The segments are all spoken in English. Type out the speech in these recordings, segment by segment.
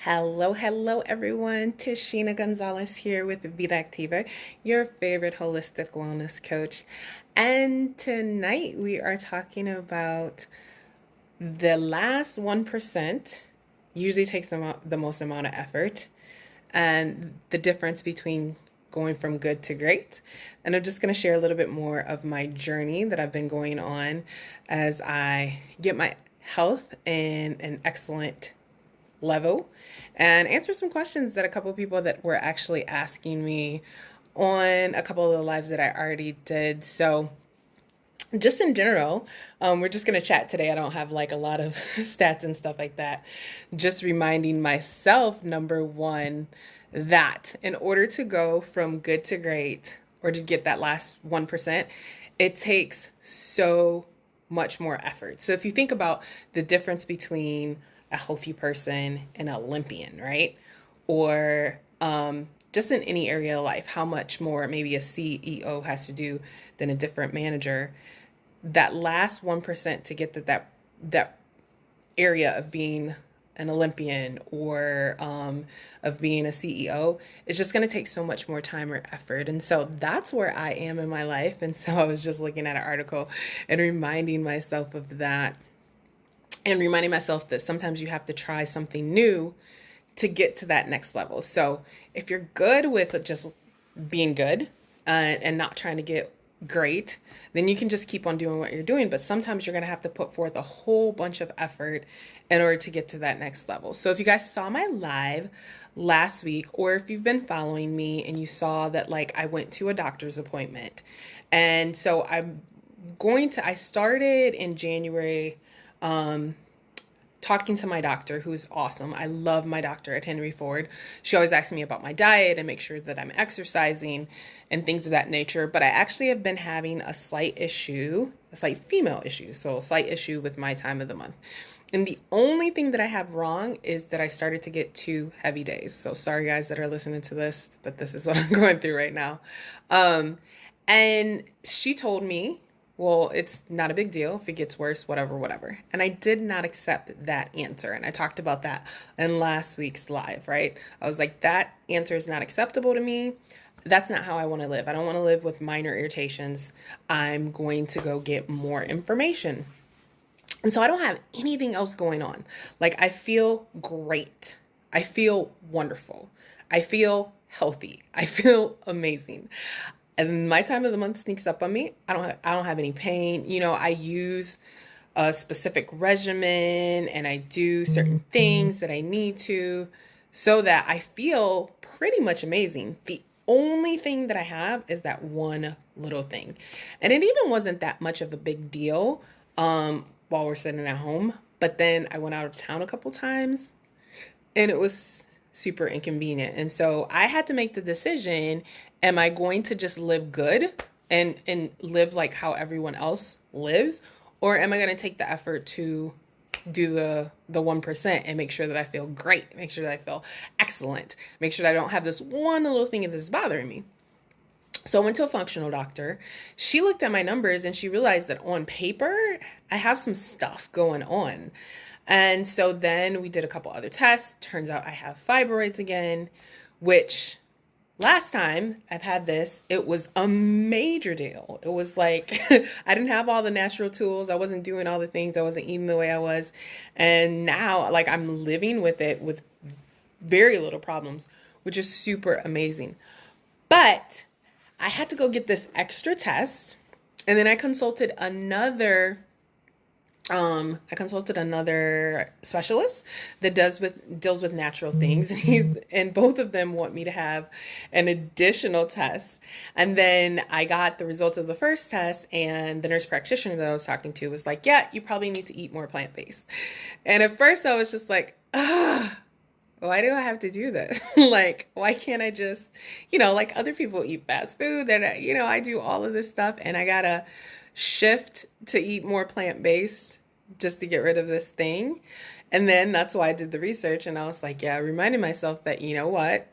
Hello, everyone. Tashina Gonzalez here with Vida Activa, your favorite holistic wellness coach. And tonight we are talking about the last 1% usually takes the most amount of effort and the difference between going from good to great. And I'm just going to share a little bit more of my journey that I've been going on as I get my health in an excellent level and answer some questions that a couple of people that were actually asking me on a couple of the lives that I already did. So just in general, we're just going to chat today. I don't have like a lot of stats and stuff like that. Just reminding myself, number one, that in order to go from good to great or to get that last 1%, it takes so much more effort. So if you think about the difference between a healthy person and an Olympian, right? Or just in any area of life, how much more maybe a CEO has to do than a different manager. That last 1% to get that area of being an Olympian or of being a CEO is just going to take so much more time or effort. And so that's where I am in my life. And so I was just looking at an article and reminding myself of that and reminding myself that sometimes you have to try something new to get to that next level. So if you're good with just being good and not trying to get great, then you can just keep on doing what you're doing. But sometimes you're going to have to put forth a whole bunch of effort in order to get to that next level. So if you guys saw my live last week, or if you've been following me and you saw that like I went to a doctor's appointment. And so I started in January talking to my doctor, who's awesome. I love my doctor at Henry Ford. She always asks me about my diet and make sure that I'm exercising and things of that nature. But I actually have been having a slight female issue. So a slight issue with my time of the month. And the only thing that I have wrong is that I started to get 2 heavy days. So sorry guys that are listening to this, but this is what I'm going through right now. And she told me, well, it's not a big deal if it gets worse, whatever. And I did not accept that answer. And I talked about that in last week's live, right? I was like, that answer is not acceptable to me. That's not how I want to live. I don't want to live with minor irritations. I'm going to go get more information. And so I don't have anything else going on. Like, I feel great. I feel wonderful. I feel healthy. I feel amazing. And my time of the month sneaks up on me. I don't have any pain. You know, I use a specific regimen and I do certain things that I need to so that I feel pretty much amazing. The only thing that I have is that one little thing. And it even wasn't that much of a big deal while we're sitting at home. But then I went out of town a couple times and it was super inconvenient. And so I had to make the decision, am I going to just live good and live like how everyone else lives? Or am I going to take the effort to do the 1% and make sure that I feel great, make sure that I feel excellent, make sure that I don't have this one little thing that is bothering me? So I went to a functional doctor. She looked at my numbers and she realized that on paper, I have some stuff going on. And so then we did a couple other tests. Turns out I have fibroids again, which last time I've had this, it was a major deal. It was like I didn't have all the natural tools. I wasn't doing all the things. I wasn't eating the way I was. And now like I'm living with it with very little problems, which is super amazing. But I had to go get this extra test. And then I consulted another specialist that deals with natural things, and both of them want me to have an additional test. And then I got the results of the first test, and the nurse practitioner that I was talking to was like, "Yeah, you probably need to eat more plant-based." And at first I was just like, why do I have to do this? Like, why can't I just, like other people eat fast food, that I do all of this stuff, and I gotta shift to eat more plant-based just to get rid of this thing. And then that's why I did the research, and I was like, yeah, reminding myself that, you know what?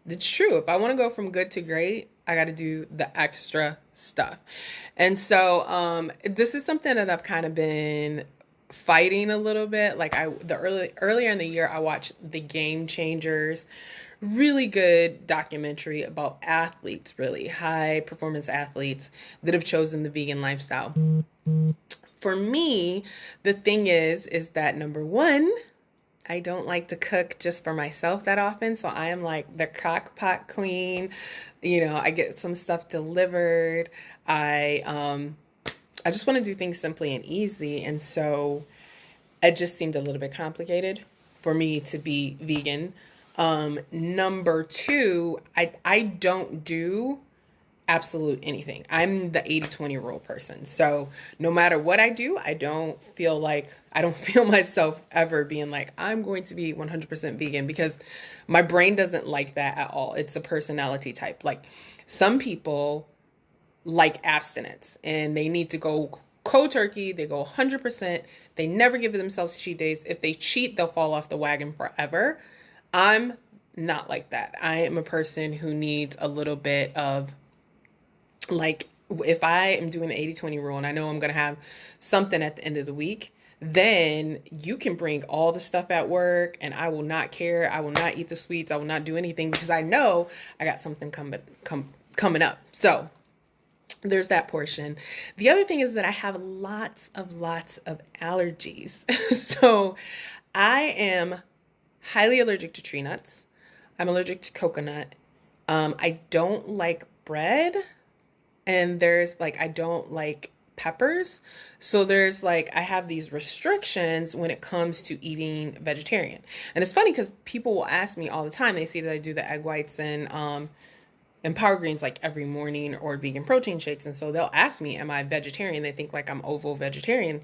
It's true. If I want to go from good to great, I got to do the extra stuff. And so this is something that I've kind of been fighting a little bit. Like earlier in the year, I watched The Game Changers, really good documentary about athletes, really high performance athletes that have chosen the vegan lifestyle. For me, the thing is that number one, I don't like to cook just for myself that often. So I am like the crock pot queen. I get some stuff delivered. I just want to do things simply and easy. And so it just seemed a little bit complicated for me to be vegan. Number two, I don't do absolute anything. I'm the 80-20 rule person. So no matter what I do, I don't feel myself ever being like, I'm going to be 100% vegan, because my brain doesn't like that at all. It's a personality type. Like, some people like abstinence and they need to go cold turkey. They go 100%. They never give themselves cheat days. If they cheat, they'll fall off the wagon forever. I'm not like that. I am a person who needs a little bit of, like, if I am doing the 80-20 rule and I know I'm going to have something at the end of the week, then you can bring all the stuff at work and I will not care. I will not eat the sweets. I will not do anything, because I know I got something coming up. So there's that portion. The other thing is that I have lots of allergies. So I am highly allergic to tree nuts. I'm allergic to coconut. I don't like bread. And I don't like peppers. So I have these restrictions when it comes to eating vegetarian. And it's funny because people will ask me all the time. They see that I do the egg whites and Power Greens like every morning, or vegan protein shakes. And so they'll ask me, am I vegetarian? They think like I'm ovo vegetarian,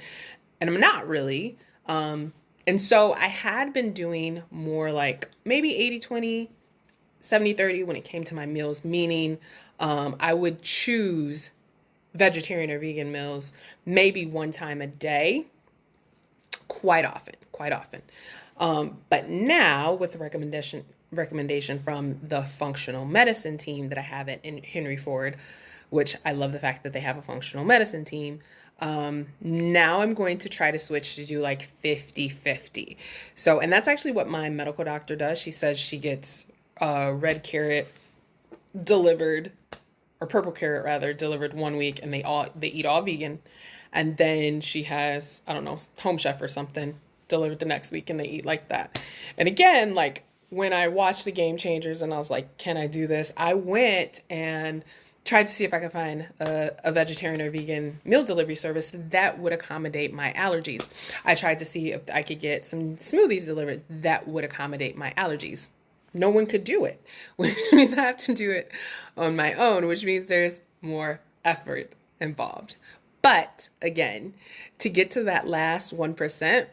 and I'm not really. And so I had been doing more like maybe 80-20, 70-30 when it came to my meals, meaning I would choose vegetarian or vegan meals maybe one time a day, quite often. But now, with the recommendation from the functional medicine team that I have at Henry Ford, which I love the fact that they have a functional medicine team, now I'm going to try to switch to do like 50-50. So, and that's actually what my medical doctor does. She says she gets red carrot delivered, or purple carrot rather, delivered one week, and they eat all vegan. And then she has, I don't know, Home Chef or something delivered the next week, and they eat like that. And again, like, when I watched The Game Changers and I was like, can I do this? I went and tried to see if I could find a vegetarian or vegan meal delivery service that would accommodate my allergies. I tried to see if I could get some smoothies delivered that would accommodate my allergies. No one could do it, which means I have to do it on my own, which means there's more effort involved. But again, to get to that last 1%,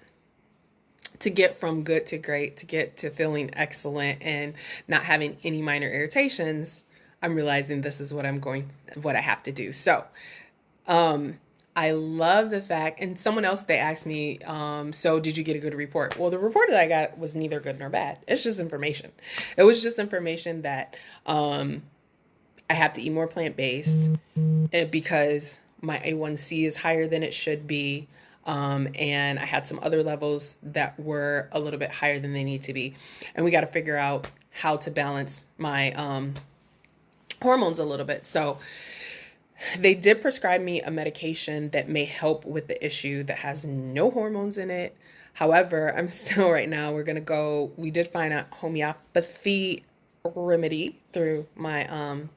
to get from good to great, to get to feeling excellent and not having any minor irritations, I'm realizing this is what I have to do. So, I love the fact, and someone else, they asked me, so did you get a good report? Well, the report that I got was neither good nor bad. It's just information. It was just information that I have to eat more plant-based because my A1C is higher than it should be. And I had some other levels that were a little bit higher than they need to be. And we got to figure out how to balance my hormones a little bit. So they did prescribe me a medication that may help with the issue that has no hormones in it. However, I'm still right now, we did find a homeopathy remedy through my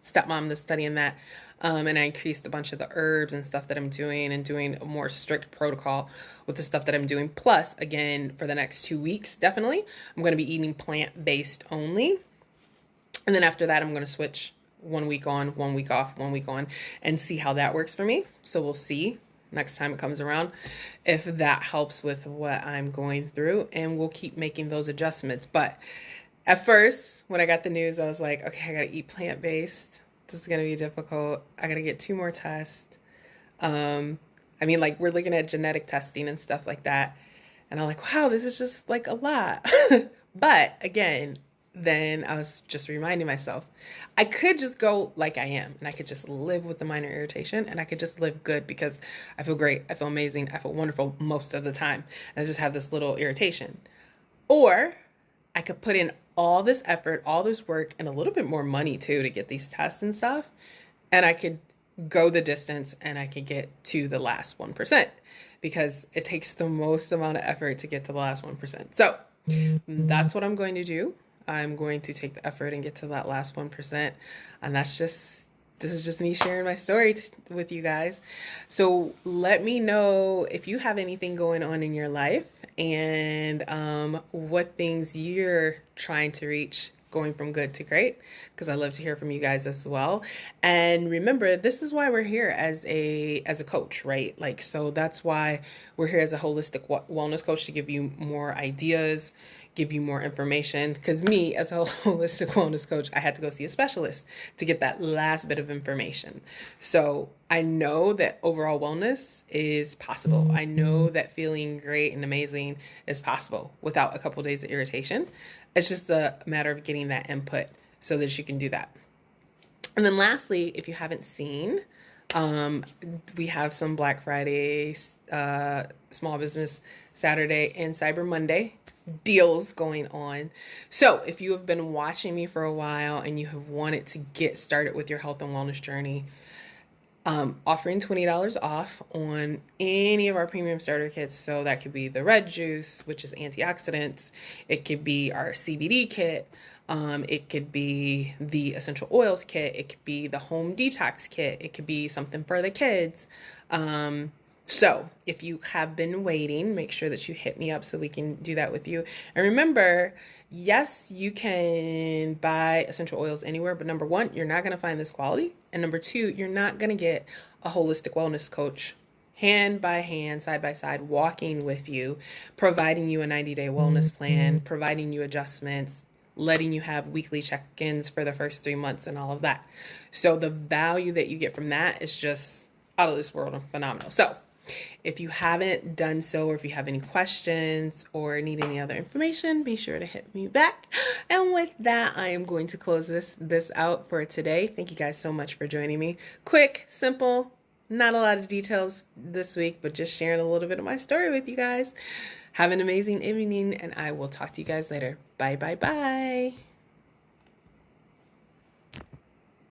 stepmom that's studying that. And I increased a bunch of the herbs and stuff that I'm doing, and doing a more strict protocol with the stuff that I'm doing. Plus, again, for the next 2 weeks, definitely, I'm going to be eating plant-based only. And then after that, I'm going to switch 1 week on, 1 week off, 1 week on, and see how that works for me. So we'll see next time it comes around if that helps with what I'm going through, and we'll keep making those adjustments. But at first, when I got the news, I was like, okay, I got to eat plant-based. This is going to be difficult. I got to get 2 more tests. We're looking at genetic testing and stuff like that. And I'm like, wow, this is just like a lot. But again, then I was just reminding myself, I could just go like I am and I could just live with the minor irritation and I could just live good because I feel great, I feel amazing, I feel wonderful most of the time. And I just have this little irritation. Or I could put in all this effort, all this work, and a little bit more money too to get these tests and stuff. And I could go the distance and I could get to the last 1% because it takes the most amount of effort to get to the last 1%. So that's what I'm going to do. I'm going to take the effort and get to that last 1%. And this is just me sharing my story with you guys. So let me know if you have anything going on in your life and what things you're trying to reach going from good to great, because I love to hear from you guys as well. And remember, this is why we're here as a coach, right? Like, so that's why we're here as a holistic wellness coach, to give you more ideas, give you more information. Because me, as a holistic wellness coach, I had to go see a specialist to get that last bit of information. So I know that overall wellness is possible. I know that feeling great and amazing is possible without a couple days of irritation. It's just a matter of getting that input so that you can do that. And then lastly, if you haven't seen, we have some Black Friday, Small Business Saturday, and Cyber Monday deals going on. So if you have been watching me for a while and you have wanted to get started with your health and wellness journey, offering $20 off on any of our premium starter kits. So that could be the red juice, which is antioxidants. It could be our CBD kit. It could be the essential oils kit. It could be the home detox kit. It could be something for the kids. So if you have been waiting, make sure that you hit me up so we can do that with you. And remember, yes, you can buy essential oils anywhere, but number one, you're not going to find this quality. And number two, you're not going to get a holistic wellness coach hand by hand, side by side, walking with you, providing you a 90-day wellness plan, providing you adjustments, letting you have weekly check-ins for the first 3 months and all of that. So the value that you get from that is just out of this world and phenomenal. So if you haven't done so, or if you have any questions or need any other information, be sure to hit me back. And with that, I am going to close this out for today. Thank you guys so much for joining me. Quick, simple, not a lot of details this week, but just sharing a little bit of my story with you guys. Have an amazing evening, and I will talk to you guys later. Bye, bye, bye.